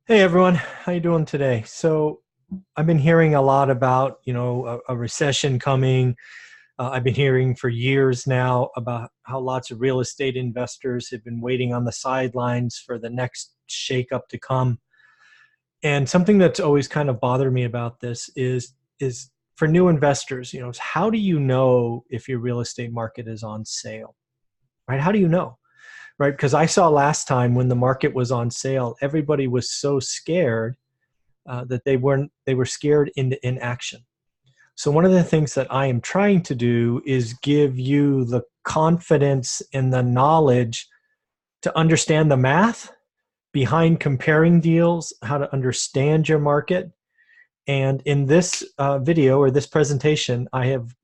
Hey everyone, how you doing today? So I've been hearing a lot about, a recession coming. I've been hearing for years now about how lots of real estate investors have been waiting on the sidelines for the next shakeup to come. And something that's always kind of bothered me about this is for new investors, is how do you know if your real estate market is on sale, right? How do you know? Right? Because I saw last time when the market was on sale, everybody was so scared that they were scared into inaction. So one of the things that I am trying to do is give you the confidence and the knowledge to understand the math behind comparing deals, how to understand your market. And in this video or this presentation, I have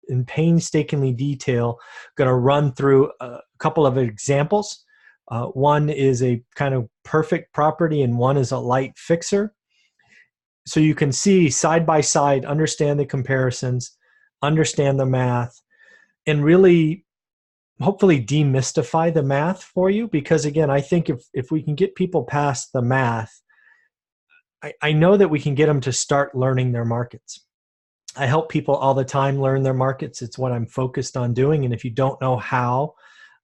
in painstakingly detail going to run through a couple of examples. One is a kind of perfect property and one is a light fixer. So you can see side by side, understand the comparisons, understand the math, and really hopefully demystify the math for you. Because again, I think if we can get people past the math, I know that we can get them to start learning their markets. I help people all the time learn their markets. It's what I'm focused on doing. And if you don't know how,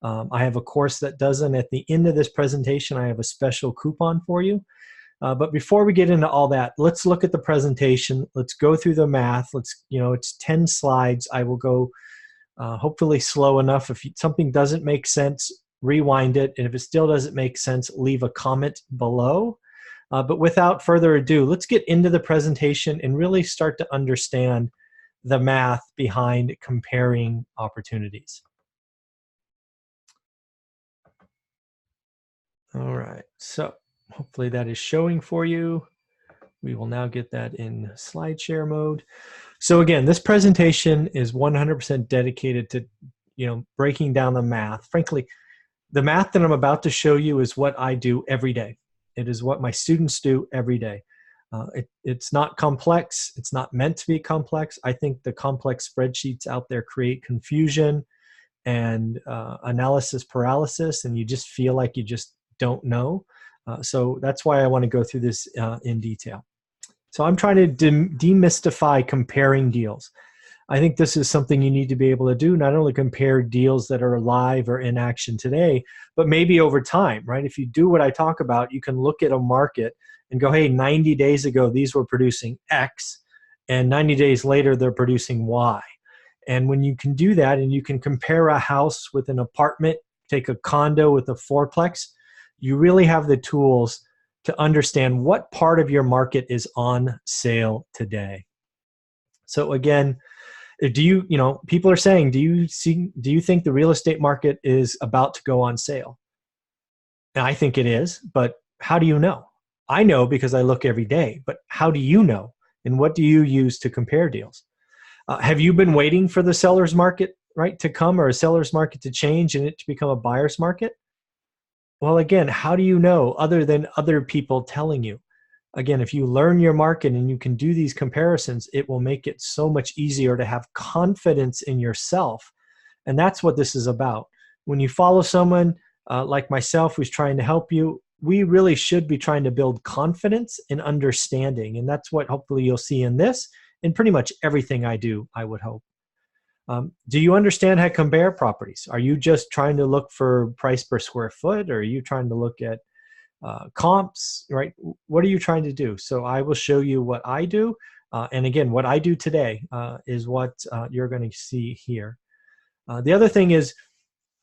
I have a course that does it. At the end of this presentation, I have a special coupon for you. But before we get into all that, let's look at the presentation. Let's go through the math. It's 10 slides. I will go hopefully slow enough. If something doesn't make sense, rewind it. And if it still doesn't make sense, leave a comment below. But without further ado, let's get into the presentation and really start to understand the math behind comparing opportunities. All right, so hopefully that is showing for you. We will now get that in slide share mode. So again, this presentation is 100% dedicated to, breaking down the math. Frankly, the math that I'm about to show you is what I do every day. It is what my students do every day. It's not complex. It's not meant to be complex. I think the complex spreadsheets out there create confusion and analysis paralysis, and you just feel like you just don't know. So that's why I want to go through this in detail. So I'm trying to demystify comparing deals. I think this is something you need to be able to do, not only compare deals that are live or in action today, but maybe over time, right? If you do what I talk about, you can look at a market and go, hey, 90 days ago, these were producing X, and 90 days later, they're producing Y. And when you can do that and you can compare a house with an apartment, take a condo with a fourplex, you really have the tools to understand what part of your market is on sale today. So again, people are saying, do you think the real estate market is about to go on sale? And I think it is, but how do you know? I know because I look every day, but how do you know? And what do you use to compare deals? Have you been waiting for the seller's market, right, to come, or a seller's market to change and it to become a buyer's market? Well, again, how do you know other than other people telling you? Again, if you learn your market and you can do these comparisons, it will make it so much easier to have confidence in yourself. And that's what this is about. When you follow someone like myself who's trying to help you, we really should be trying to build confidence and understanding. And that's what hopefully you'll see in this and pretty much everything I do, I would hope. Do you understand how to compare properties? Are you just trying to look for price per square foot, or are you trying to look at comps, right? What are you trying to do? So I will show you what I do. And again, what I do today is what you're going to see here. The other thing is,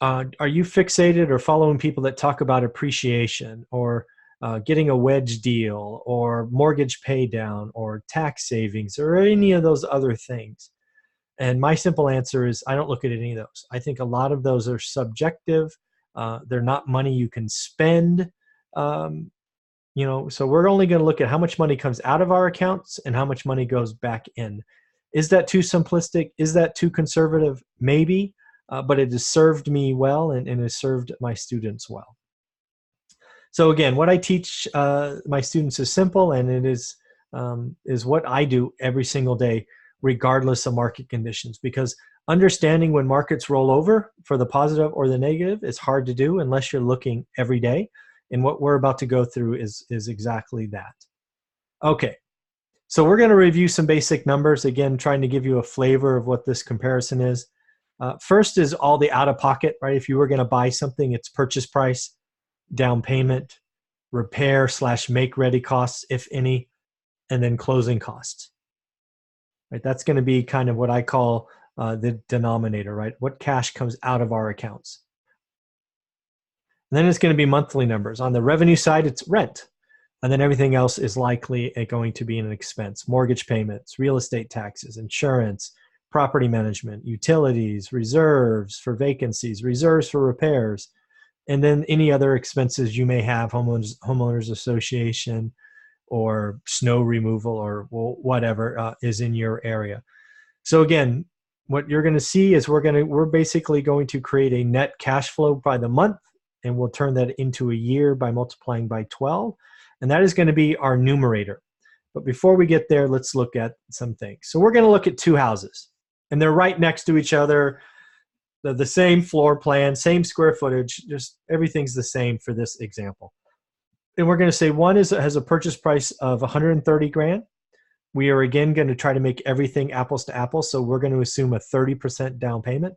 are you fixated or following people that talk about appreciation or getting a wedge deal or mortgage pay down or tax savings or any of those other things? And my simple answer is I don't look at any of those. I think a lot of those are subjective. They're not money you can spend. So we're only going to look at how much money comes out of our accounts and how much money goes back in. Is that too simplistic? Is that too conservative? Maybe, but it has served me well and has served my students well. So again, what I teach my students is simple, and it is what I do every single day, regardless of market conditions, because understanding when markets roll over for the positive or the negative is hard to do unless you're looking every day. And what we're about to go through is exactly that. Okay, so we're going to review some basic numbers, again, trying to give you a flavor of what this comparison is. First is all the out-of-pocket, right? If you were going to buy something, it's purchase price, down payment, repair/make-ready costs, if any, and then closing costs. Right? That's going to be kind of what I call the denominator, right? What cash comes out of our accounts. And then it's going to be monthly numbers. On the revenue side, it's rent. And then everything else is likely going to be an expense. Mortgage payments, real estate taxes, insurance, property management, utilities, reserves for vacancies, reserves for repairs, and then any other expenses you may have, homeowners association, or snow removal, or whatever is in your area. So again, what you're going to see is we're basically going to create a net cash flow by the month, and we'll turn that into a year by multiplying by 12. And that is going to be our numerator. But before we get there, let's look at some things. So we're going to look at two houses, and they're right next to each other. They're the same floor plan, same square footage, just everything's the same for this example. And we're going to say one has a purchase price of 130 grand. We are again going to try to make everything apples to apples. So we're going to assume a 30% down payment.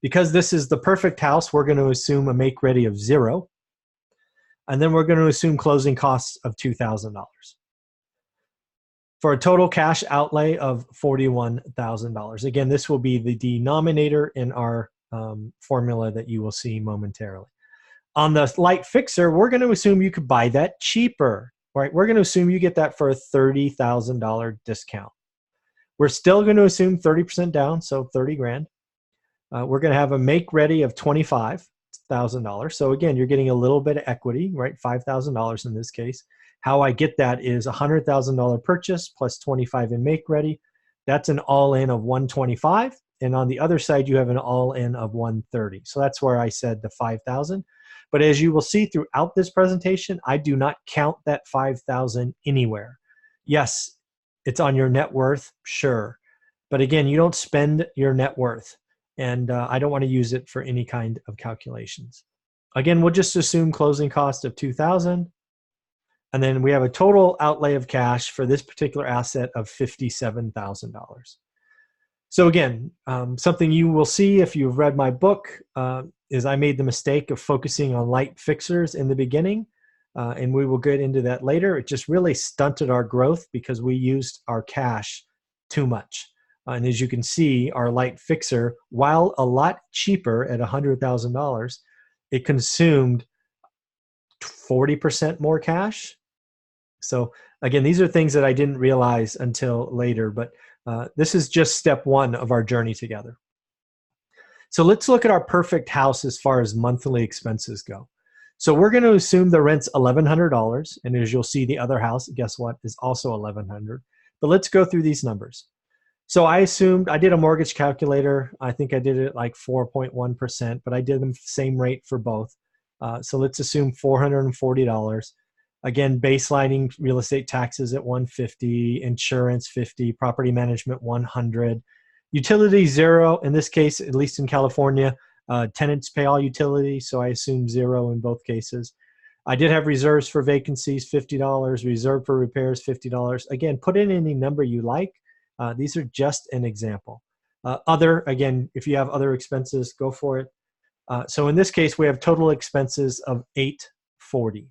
Because this is the perfect house, we're going to assume a make ready of 0. And then we're going to assume closing costs of $2,000. For a total cash outlay of $41,000. Again, this will be the denominator in our formula that you will see momentarily. On the light fixer, we're going to assume you could buy that cheaper, right? We're going to assume you get that for a $30,000 discount. We're still going to assume 30% down, so 30 grand. We're going to have a make ready of $25,000. So again, you're getting a little bit of equity, right? $5,000 in this case. How I get that is $100,000 purchase plus 25 in make ready. That's an all-in of 125. And on the other side, you have an all-in of 130. So that's where I said the 5,000. But as you will see throughout this presentation, I do not count that 5,000 anywhere. Yes, it's on your net worth, sure. But again, you don't spend your net worth. And I don't want to use it for any kind of calculations. Again, we'll just assume closing cost of $2,000. And then we have a total outlay of cash for this particular asset of $57,000. So again, something you will see if you've read my book is I made the mistake of focusing on light fixers in the beginning, and we will get into that later. It just really stunted our growth because we used our cash too much. And as you can see, our light fixer, while a lot cheaper at $100,000, it consumed 40% more cash. So again, these are things that I didn't realize until later, but this is just step one of our journey together. So let's look at our perfect house as far as monthly expenses go. So we're going to assume the rent's $1,100, and as you'll see, the other house, guess what, is also $1,100. But let's go through these numbers. So I assumed, I did a mortgage calculator. I think I did it like 4.1%, but I did them the same rate for both. So let's assume $440. Again, baselining real estate taxes at $150, insurance $50, property management $100, utility $0. In this case, at least in California, tenants pay all utilities, so I assume $0 in both cases. I did have reserves for vacancies, $50, reserve for repairs, $50. Again, put in any number you like. These are just an example. Again, if you have other expenses, go for it. So in this case, we have total expenses of $840.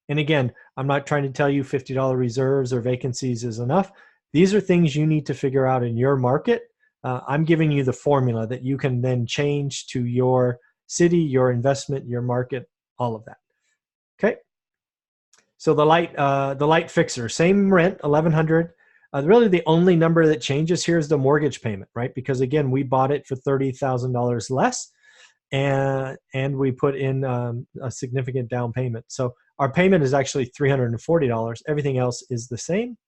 And again, I'm not trying to tell you $50 reserves or vacancies is enough. These are things you need to figure out in your market. I'm giving you the formula that you can then change to your city, your investment, your market, all of that. Okay. So the light fixer, same rent, $1,100. Really, the only number that changes here is the mortgage payment, right? Because again, we bought it for $30,000 less, and we put in a significant down payment. So our payment is actually $340. Everything else is the same.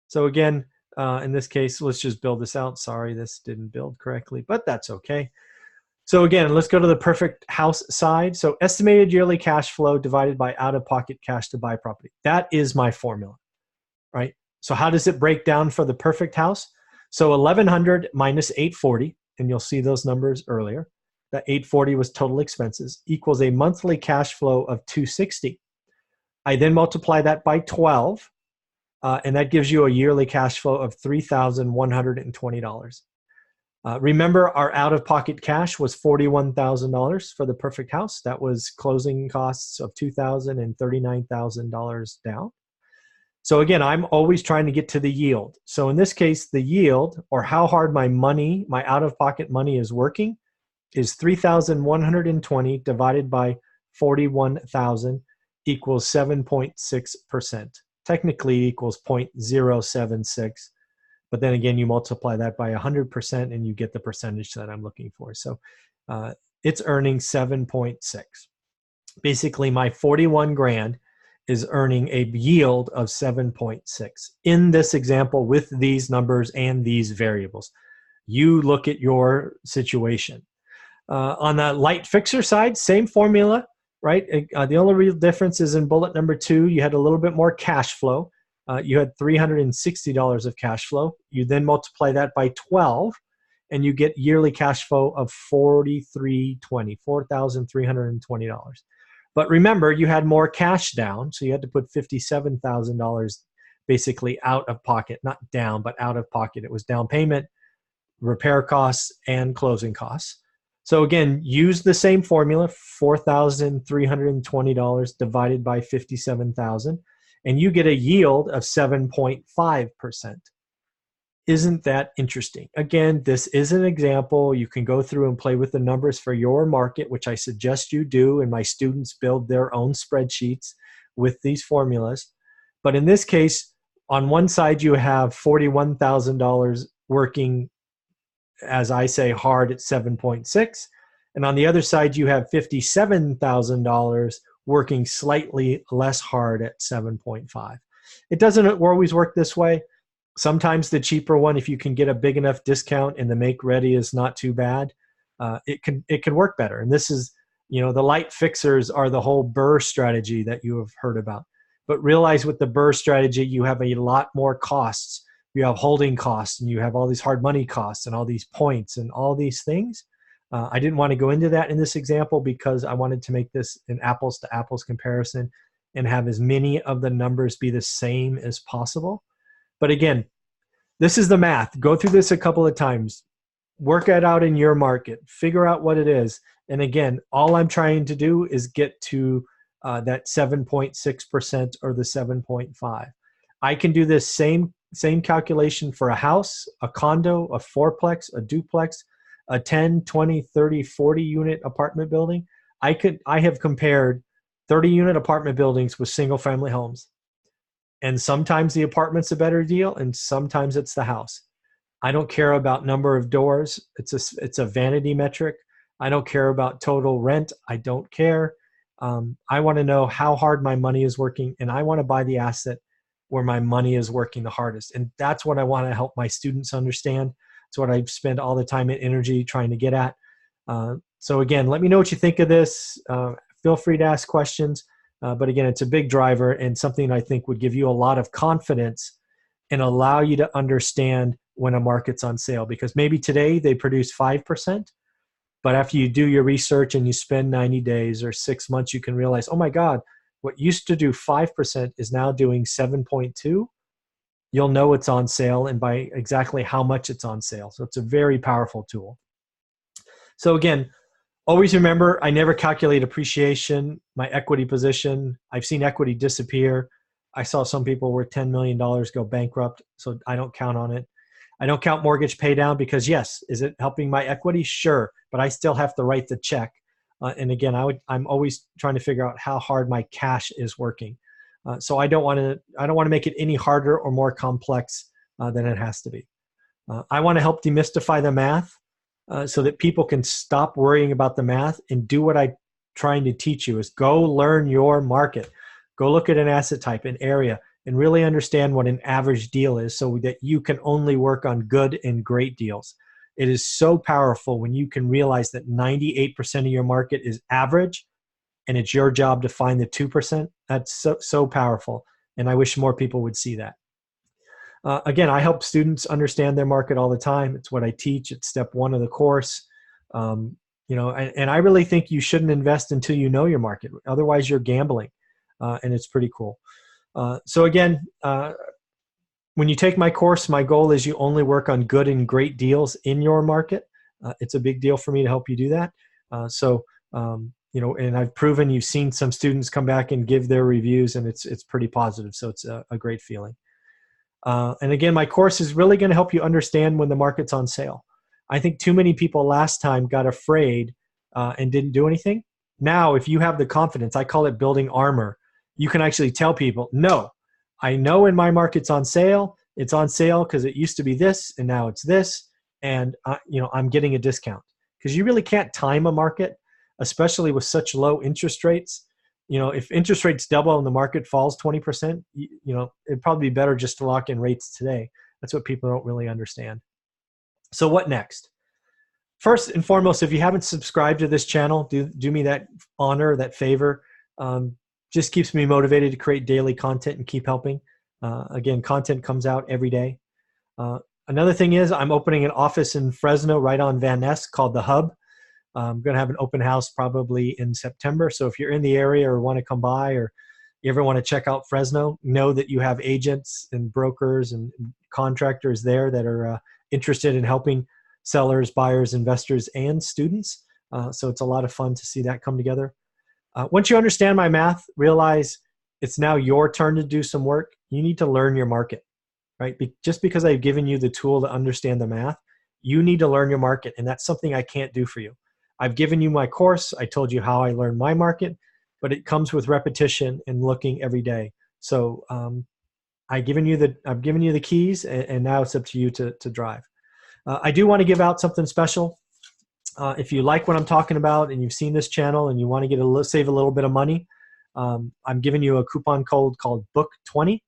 So again, in this case, let's just build this out. Sorry, this didn't build correctly, but that's okay. So again, let's go to the perfect house side. So estimated yearly cash flow divided by out-of-pocket cash to buy property. That is my formula, right? So how does it break down for the perfect house? So 1,100 minus 840, and you'll see those numbers earlier. that 840 was total expenses, equals a monthly cash flow of 260. I then multiply that by 12, and that gives you a yearly cash flow of $3,120. Remember, our out-of-pocket cash was $41,000 for the perfect house. That was closing costs of $2,000 and $39,000 down. So again, I'm always trying to get to the yield. So in this case, the yield, or how hard my money, my out-of-pocket money is working, is 3,120 divided by 41,000 equals 7.6%. Technically equals 0.076. But then again, you multiply that by 100% and you get the percentage that I'm looking for. So it's earning 7.6. Basically, my 41 grand is earning a yield of 7.6 in this example with these numbers and these variables. You look at your situation. On the light fixer side, same formula, right? The only real difference is in bullet number 2, you had a little bit more cash flow. You had $360 of cash flow. You then multiply that by 12, and you get yearly cash flow of $4,320. But remember, you had more cash down, so you had to put $57,000 basically out of pocket, not down, but out of pocket. It was down payment, repair costs, and closing costs. So again, use the same formula, $4,320 divided by 57,000, and you get a yield of 7.5%. Isn't that interesting? Again, this is an example. You can go through and play with the numbers for your market, which I suggest you do, and my students build their own spreadsheets with these formulas. But in this case, on one side, you have $41,000 working, as I say, hard at 7.6. And on the other side, you have $57,000 working slightly less hard at 7.5. It doesn't always work this way. Sometimes the cheaper one, if you can get a big enough discount and the make ready is not too bad, it can work better. And this is, the light fixers are the whole BRRRR strategy that you have heard about. But realize with the BRRRR strategy, you have a lot more costs. You have holding costs, and you have all these hard money costs and all these points and all these things. I didn't want to go into that in this example because I wanted to make this an apples to apples comparison and have as many of the numbers be the same as possible. But again, this is the math. Go through this a couple of times. Work it out in your market. Figure out what it is. And again, all I'm trying to do is get to that 7.6% or the 7.5. I can do this same calculation for a house, a condo, a fourplex, a duplex, a 10, 20, 30, 40 unit apartment building. I have compared 30 unit apartment buildings with single family homes. And sometimes the apartment's a better deal, and sometimes it's the house. I don't care about number of doors. It's a vanity metric. I don't care about total rent. I don't care. I want to know how hard my money is working, and I want to buy the asset where my money is working the hardest. And that's what I want to help my students understand. It's what I spend all the time and energy trying to get at. So again, let me know what you think of this. Feel free to ask questions. But again, it's a big driver and something I think would give you a lot of confidence and allow you to understand when a market's on sale. Because maybe today they produce 5%, but after you do your research and you spend 90 days or 6 months, you can realize, oh my God, what used to do 5% is now doing 7.2. You'll know it's on sale and by exactly how much it's on sale. So it's a very powerful tool. So again, always remember, I never calculate appreciation, my equity position. I've seen equity disappear. I saw some people worth $10 million go bankrupt, so I don't count on it. I don't count mortgage pay down because yes, is it helping my equity? Sure, but I still have to write the check. And again, I'm always trying to figure out how hard my cash is working. So I don't want to make it any harder or more complex than it has to be. I want to help demystify the math. So that people can stop worrying about the math and do what I'm trying to teach you is go learn your market. Go look at an asset type, an area, and really understand what an average deal is so that you can only work on good and great deals. It is so powerful when you can realize that 98% of your market is average and it's your job to find the 2%. That's so powerful. And I wish more people would see that. Again, I help students understand their market all the time. It's what I teach. It's step 1 of the course. And I really think you shouldn't invest until you know your market. Otherwise, you're gambling, and it's pretty cool. So again, when you take my course, my goal is you only work on good and great deals in your market. It's a big deal for me to help you do that. And I've proven, you've seen some students come back and give their reviews, and it's pretty positive. So it's a great feeling. And again, my course is really going to help you understand when the market's on sale. I think too many people last time got afraid and didn't do anything. Now, if you have the confidence, I call it building armor, you can actually tell people, no, I know when my market's on sale. It's on sale because it used to be this, and now it's this, and I'm getting a discount. Because you really can't time a market, especially with such low interest rates. If interest rates double and the market falls 20%, it'd probably be better just to lock in rates today. That's what people don't really understand. So what next? First and foremost, if you haven't subscribed to this channel, do me that honor, that favor. Just keeps me motivated to create daily content and keep helping. Again, content comes out every day. Another thing is I'm opening an office in Fresno right on Van Ness called The Hub. I'm going to have an open house probably in September. So if you're in the area or want to come by, or you ever want to check out Fresno, know that you have agents and brokers and contractors there that are interested in helping sellers, buyers, investors, and students. So it's a lot of fun to see that come together. Once you understand my math, realize it's now your turn to do some work. You need to learn your market, right? Just because I've given you the tool to understand the math, you need to learn your market, and that's something I can't do for you. I've given you my course. I told you how I learned my market, but it comes with repetition and looking every day. So I've given you the keys, and now it's up to you to drive. I do want to give out something special. If you like what I'm talking about and you've seen this channel and you want to save a little bit of money, I'm giving you a coupon code called Book20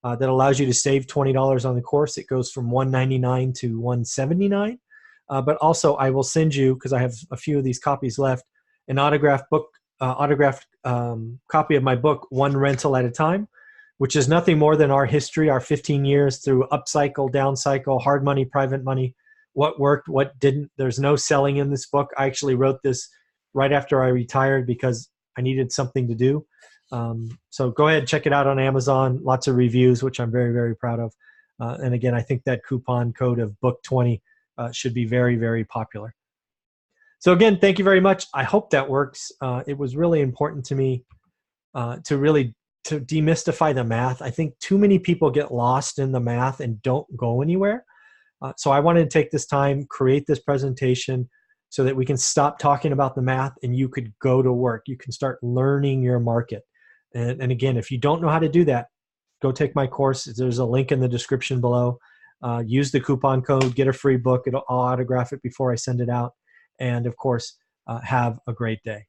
that allows you to save $20 on the course. It goes from $199 to $179. But also, I will send you, because I have a few of these copies left, an autographed copy of my book, One Rental at a Time, which is nothing more than our history, our 15 years through upcycle, downcycle, hard money, private money, what worked, what didn't. There's no selling in this book. I actually wrote this right after I retired because I needed something to do. So go ahead and check it out on Amazon. Lots of reviews, which I'm very, very proud of. And again, I think that coupon code of Book20 should be very, very popular. So again, thank you very much. I hope that works. It was really important to me to demystify the math. I think too many people get lost in the math and don't go anywhere. So I wanted to take this time, create this presentation so that we can stop talking about the math and you could go to work. You can start learning your market. And again, if you don't know how to do that, go take my course. There's a link in the description below. Use the coupon code, get a free book. I'll autograph it before I send it out. And of course, have a great day.